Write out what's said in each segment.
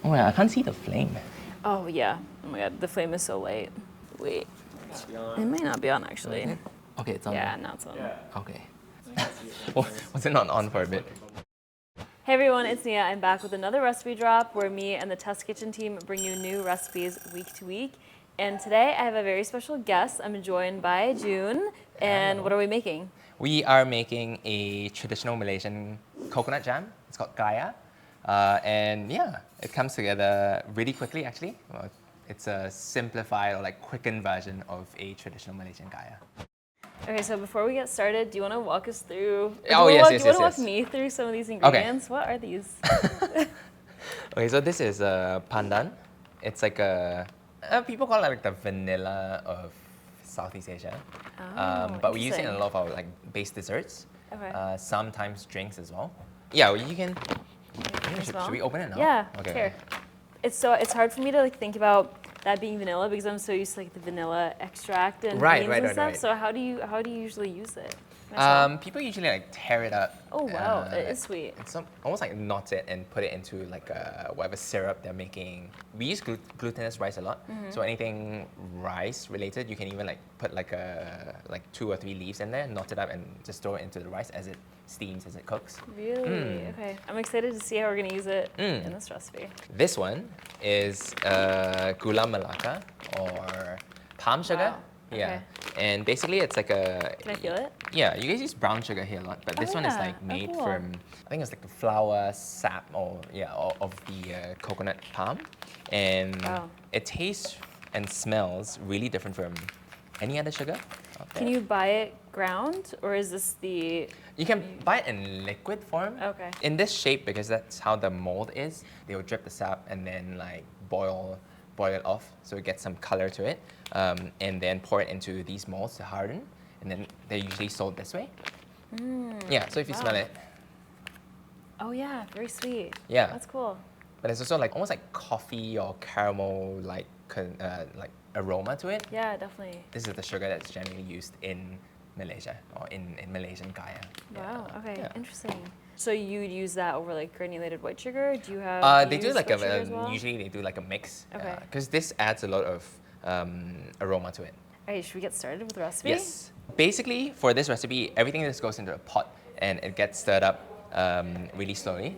Oh yeah, I can't see the flame. Oh yeah. Oh my god, the flame is so light. Wait. It might not be on actually. Okay, it's on. Yeah, now it's on. Okay. Was it not on for a bit? Hey everyone, it's Nia. I'm back with another recipe drop where me and the Test Kitchen team bring you new recipes week to week. And today I have a very special guest. I'm joined by June. And what are we making? We are making a traditional Malaysian coconut jam. It's called kaya. And yeah, it comes together really quickly actually. Well, it's a simplified or like quickened version of a traditional Malaysian kaya. Okay, so before we get started, do you want to walk us through? Oh, yes, Do you want to walk me through some of these ingredients? What are these? Okay, so this is pandan. It's like people call it like the vanilla of Southeast Asia. But we use it in a lot of our like base desserts. Okay. Sometimes drinks as well. Yeah, well, you can. Should we open it now? Yeah. Okay. Here. It's hard for me to like think about that being vanilla because I'm so used to like the vanilla extract and beans and stuff. Right. So how do you usually use it? People usually like tear it up. Oh wow, it is sweet. It's almost like knot it and put it into like whatever syrup they're making. We use glutinous rice a lot, so anything rice related, you can even like put like 2 or 3 leaves in there, knot it up, and just throw it into the rice as it steams, as it cooks. Really? Okay. I'm excited to see how we're gonna use it in this recipe. This one is gula melaka or palm sugar. Wow. Yeah. Okay. And basically it's like a... Can I feel it? Yeah, you guys use brown sugar here a lot, but this one is like made from, I think it's like the flour sap of the coconut palm. And it tastes and smells really different from any other sugar out there. Can you buy it ground or is this the... You can buy it in liquid form. Okay. In this shape, because that's how the mold is, they will drip the sap and then like boil it off so it gets some color to it, and then pour it into these molds to harden, and then they're usually sold this way. Yeah, so if you smell it. Oh yeah, very sweet. Yeah. That's cool. But it's also like almost like coffee or caramel like aroma to it. Yeah, definitely. This is the sugar that's generally used in Malaysia or in Malaysian kaya. Wow, okay, interesting. So you'd use that over like granulated white sugar? Do you have? They do like well? usually they do like a mix. Okay. Because this adds a lot of aroma to it. All right, should we get started with the recipe? Yes. Basically, for this recipe, everything just goes into a pot and it gets stirred up really slowly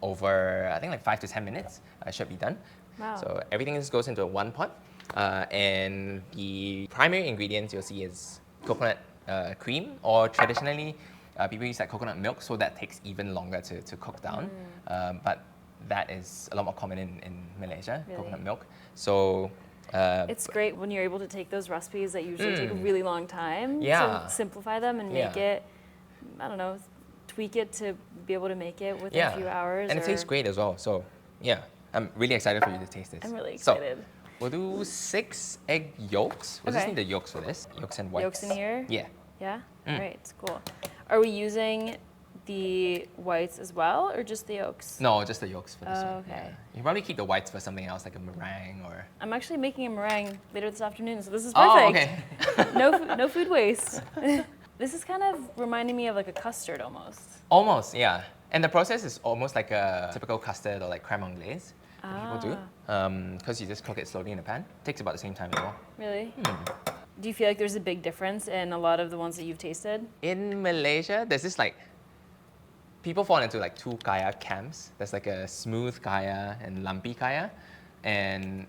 over I think like 5 to 10 minutes. Should be done. Wow. So everything just goes into one pot, and the primary ingredients you'll see is coconut cream, or traditionally. People use like coconut milk, so that takes even longer to cook down. But that is a lot more common in Malaysia, coconut milk. So it's great when you're able to take those recipes that usually take a really long time Yeah. to simplify them and make it, I don't know, tweak it to be able to make it within a few hours. And it tastes great as well. So yeah, I'm really excited for you to taste this. I'm really excited. So, we'll do 6 egg yolks. We'll just need the yolks for this. Yolks and whites. Yolks in here? Yeah. Yeah? All right, it's cool. Are we using the whites as well, or just the yolks? No, just the yolks for this one. Okay. Yeah. You probably keep the whites for something else, like a meringue or... I'm actually making a meringue later this afternoon, so this is perfect. Oh, okay. No food waste. This is kind of reminding me of like a custard almost. Almost, yeah. And the process is almost like a typical custard or like crème anglaise that people do. Because you just cook it slowly in a pan. It takes about the same time as well. Really? Do you feel like there's a big difference in a lot of the ones that you've tasted? In Malaysia, there's this like, people fall into like 2 kaya camps. There's like a smooth kaya and lumpy kaya. And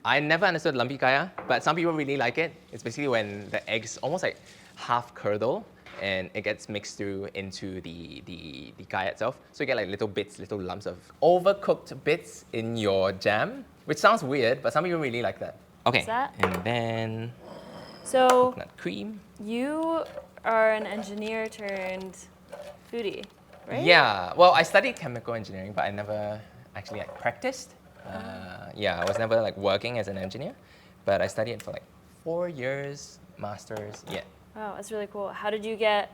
I never understood lumpy kaya, but some people really like it. It's basically when the eggs almost like half curdle and it gets mixed through into the kaya itself. So you get like little bits, little lumps of overcooked bits in your jam, which sounds weird, but some people really like that. Okay, and then so coconut cream. You are an engineer turned foodie, right? Yeah, well, I studied chemical engineering, but I never actually like practiced. Yeah, I was never like working as an engineer, but I studied it for like 4 years, masters, yeah. Wow, that's really cool. How did you get,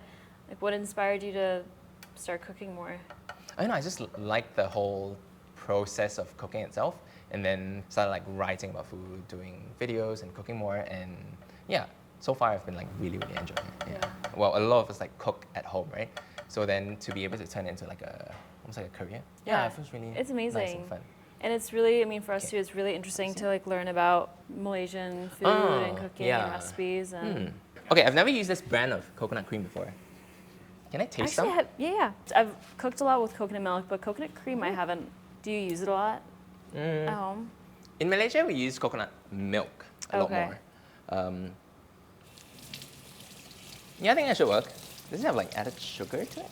like what inspired you to start cooking more? I don't know, I just liked the whole process of cooking itself, and then started like writing about food, doing videos and cooking more, and yeah, so far I've been like really enjoying it. Yeah. Well, a lot of us like cook at home, right? So then to be able to turn it into like almost like a career. Yeah, it feels really it's amazing. nice and fun. And it's really, I mean, for us too, it's really interesting to like learn about Malaysian food and cooking and recipes. And Okay, I've never used this brand of coconut cream before. Can I taste actually, some? yeah. I've cooked a lot with coconut milk, but coconut cream I haven't. Do you use it a lot at home? In Malaysia, we use coconut milk a lot more. Yeah, I think that should work. Does it have like added sugar to it?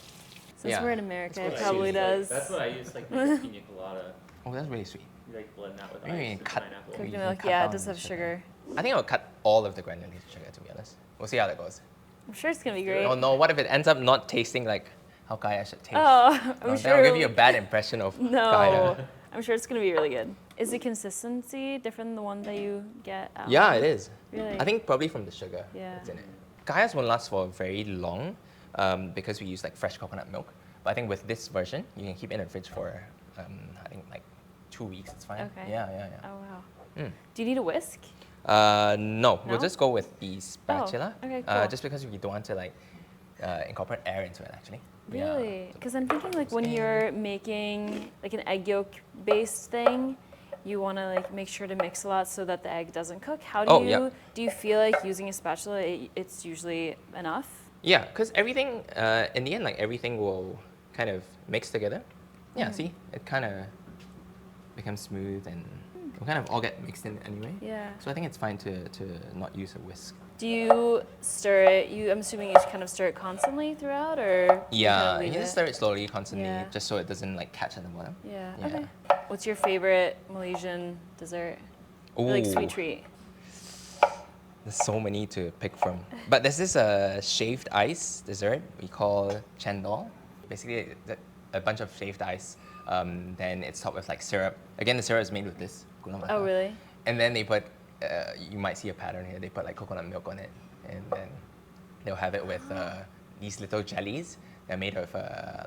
Since we're in America, it That's what I probably use, does. That's what I use, like make a pina colada. Oh, that's really sweet. You like blend that with Maybe we ice can and cut- pineapple. Maybe Coconut you can milk, cut yeah, down it does the have sugar. I think I'll cut all of the granulated sugar, to be honest. We'll see how that goes. I'm sure it's gonna be great. Oh no, what if it ends up not tasting like how kaya should taste? Oh, I'm No, sure. that'll give you a bad impression of No, kaya. I'm sure it's gonna be really good. Is the consistency different than the one that you get at Yeah, home? it is. Really? I think probably from the sugar Yeah. that's in it. Kayas won't last for very long because we use like fresh coconut milk. But I think with this version, you can keep it in the fridge for I think like 2 weeks. It's fine. Okay. Yeah. Oh wow. Do you need a whisk? No, we'll No? just go with the spatula. okay, cool. Just because we don't want to like incorporate air into it actually. Really? Yeah. Because I'm thinking like when And- you're making like an egg yolk based thing, you want to like make sure to mix a lot so that the egg doesn't cook. How do Oh, you yeah. do you feel like using a spatula it's usually enough? Yeah, because everything, in the end, like everything will kind of mix together. Yeah, see? It kind of becomes smooth and it will kind of all get mixed in anyway. Yeah. So I think it's fine to not use a whisk. Do you stir it? I'm assuming you kind of stir it constantly throughout, or do you kind Yeah, of you leave can it? stir it slowly, constantly, Yeah. just so it doesn't like catch at the bottom. Yeah. Yeah. Okay. What's your favorite Malaysian dessert? Or, like sweet Ooh. treat. There's so many to pick from. But there's this shaved ice dessert we call chendol. Basically, a bunch of shaved ice. Then it's topped with like syrup. Again, the syrup is made with this gula melaka. Oh really? And then they put, you might see a pattern here, they put like coconut milk on it. And then they'll have it with these little jellies. They're made of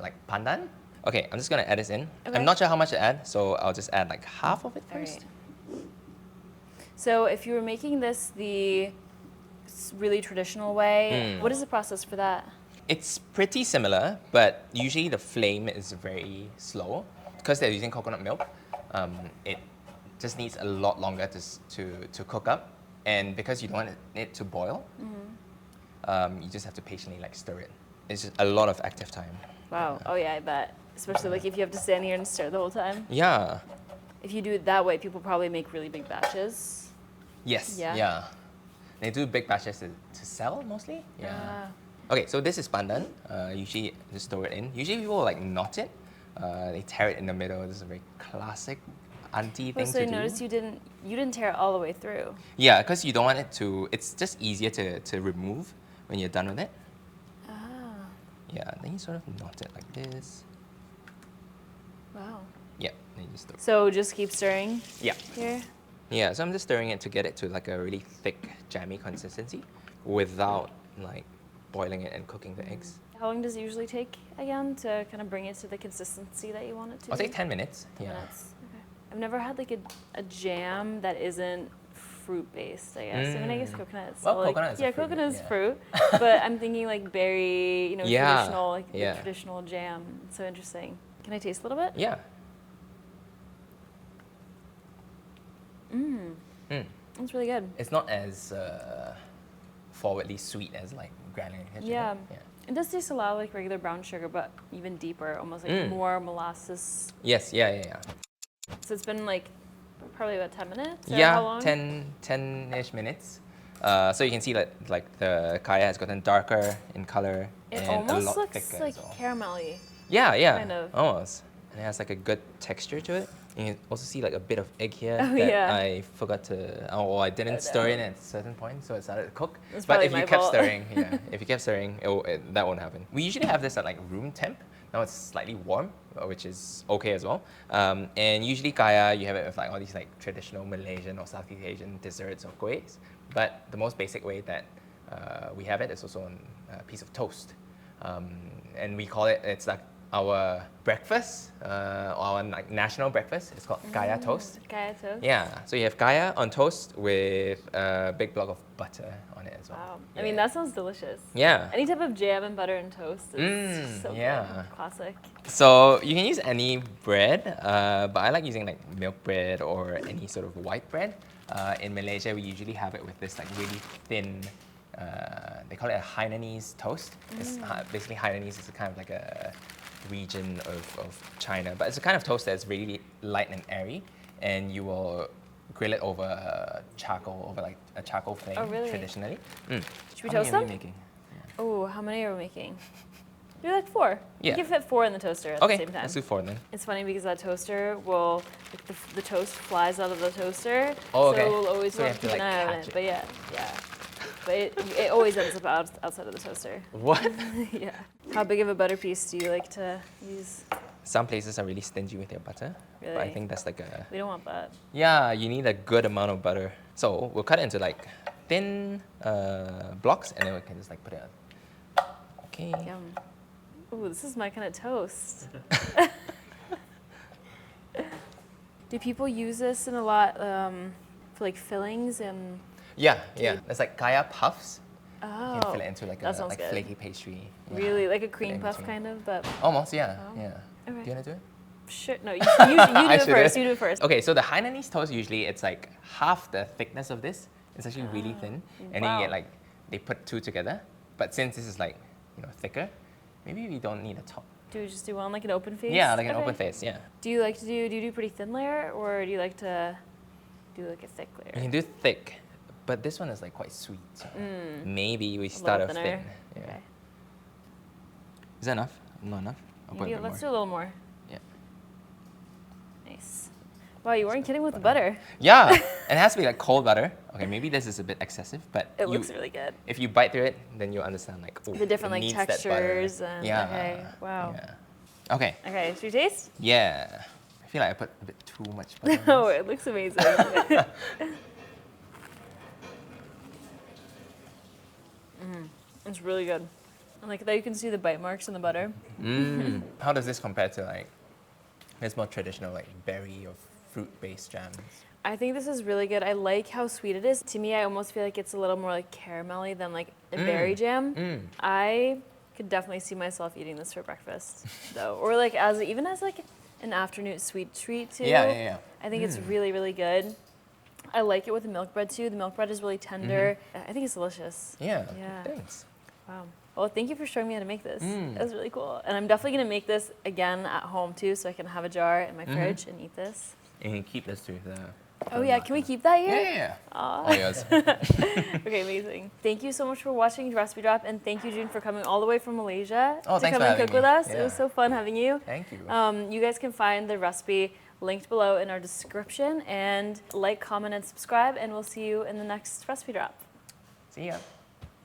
like pandan. Okay, I'm just gonna add this in. Okay. I'm not sure how much to add, so I'll just add like half of it All first. right. So if you were making this the really traditional way, what is the process for that? It's pretty similar, but usually the flame is very slow. Because they're using coconut milk, it just needs a lot longer to cook up. And because you don't want it to boil, you just have to patiently like stir it. It's just a lot of active time. Wow. Oh yeah, I bet. Especially like if you have to stand here and stir the whole time. Yeah. If you do it that way, people probably make really big batches. Yes. Yeah? Yeah. They do big batches to sell mostly. Yeah. Ah. Okay, so this is pandan. Usually just throw it in. Usually people like knot it. They tear it in the middle. This is a very classic auntie thing So to I do. noticed you didn't tear it all the way through. Yeah, because you don't want it to. It's just easier to remove when you're done with it. Ah. Yeah, then you sort of knot it like this. Wow. Yeah, then you just throw. So just keep stirring Yeah. here. Yeah, so I'm just stirring it to get it to like a really thick, jammy consistency without like boiling it and cooking the eggs. How long does it usually take again to kind of bring it to the consistency that you want it to? I'll be? take 10 minutes. 10 Yeah. minutes. Okay. I've never had like a jam that isn't fruit based. I guess. I mean, I guess coconut is Well, still, like, coconut is a yeah, fruit, coconut is yeah. fruit. But I'm thinking like berry, Yeah, traditional, like the yeah. traditional jam. It's so interesting. Can I taste a little bit? Yeah. It's really good. It's not as forwardly sweet as like granulated sugar. Yeah. It does taste a lot like regular brown sugar, but even deeper, almost like more molasses. Yes, yeah. So it's been like probably about 10 minutes? Or Yeah, how long? 10-ish minutes. So you can see that like the kaya has gotten darker in color It and a almost lot looks thicker like as well. caramelly. Yeah, kind of. almost. And it has like a good texture to it. You can also see like a bit of egg here Oh, that yeah. I forgot to, I didn't stir in at a certain point, so it started to cook. That's But probably if you my kept fault. stirring, if you kept stirring, that won't happen. We usually have this at like room temp. Now it's slightly warm, which is okay as well. And usually kaya, you have it with like all these like traditional Malaysian or Southeast Asian desserts or kuehs. But the most basic way that we have it is also on a piece of toast. And we call it, it's like our breakfast, our like national breakfast. It's called kaya toast. Kaya toast. Yeah, so you have kaya on toast with a big block of butter on it as well. Wow. I mean, that sounds delicious. Yeah. Any type of jam and butter and toast is so yeah. good. Classic. So you can use any bread, but I like using like milk bread or any sort of white bread. In Malaysia, we usually have it with this like really thin, they call it a Hainanese toast. It's, basically, Hainanese is kind of like a region of China, but it's a kind of toast that's really light and airy, and you will grill it over charcoal, over like a charcoal flame. Oh, really? Traditionally. Should we How toast many are them? we making? Oh, how many are we making? Do like 4. Yeah. You can fit 4 in the toaster at the Okay, same time. let's do 4 then. It's funny because that toaster will, like the toast flies out of the toaster. Oh, okay. So we'll always So you want to have keep to, an like, eye on catch it. it. But yeah. But it always ends up outside of the toaster. What? Yeah. How big of a butter piece do you like to use? Some places are really stingy with their butter, but I Really? think that's like a We don't want that. yeah. You need a good amount of butter. So we'll cut it into like thin blocks, and then we can just like put it on. Okay. Yum. Ooh, this is my kind of toast. Do people use this in a lot for like fillings and? Yeah. It's like kaya puffs. You Oh, can fill it into like a that sounds like good. flaky pastry. Yeah. Really, like a Fill it cream in puff between. kind of, but Almost, yeah. Oh. Yeah. Okay. Do you wanna do it? sure. No, you do it should first. You do it first. Okay, so the Hainanese toast usually it's like half the thickness of this. It's actually really thin, and then you Wow. get like they put 2 together. But since this is like thicker, maybe we don't need a top. Do we just do one like an open face? Yeah, like an Okay. open face. Yeah. Do you do pretty thin layer, or do you like to do like a thick You layer? can do thick, but this one is like quite sweet. So maybe we start off thinner. thin. Yeah. Okay. Is that enough? Not enough. I'll put a bit Let's do more. a little more. Yeah. Nice. Wow, you weren't kidding with the butter. Yeah, and it has to be like cold butter. Okay, maybe this is a bit excessive, but It looks really good. if you bite through it, then you'll understand like The different it like needs that butter. textures and Yeah. okay. Wow. Yeah. Okay. Okay, should we taste? Yeah. I feel like I put a bit too much butter. on Oh, this. it looks amazing. It's really good. I like that you can see the bite marks in the butter. How does this compare to like this more traditional like berry or fruit-based jams? I think this is really good. I like how sweet it is. To me, I almost feel like it's a little more like caramelly than like a berry jam. I could definitely see myself eating this for breakfast, though, or like even as like an afternoon sweet treat too. Yeah. I think it's really, really good. I like it with the milk bread too. The milk bread is really tender. I think it's delicious. Yeah. Yeah. Thanks. Wow. Well, thank you for showing me how to make this. That was really cool. And I'm definitely gonna make this again at home too, so I can have a jar in my fridge and eat this. And you can keep this to the. Oh yeah, can we keep that here? Yeah. Aw. All yours. Okay, amazing. Thank you so much for watching Recipe Drop, and thank you, June, for coming all the way from Malaysia Oh, to thanks come for and having cook me. with us. It Yeah. was so fun having you. Thank you. You guys can find the recipe linked below in our description, and like, comment, and subscribe, and we'll see you in the next Recipe Drop. See ya.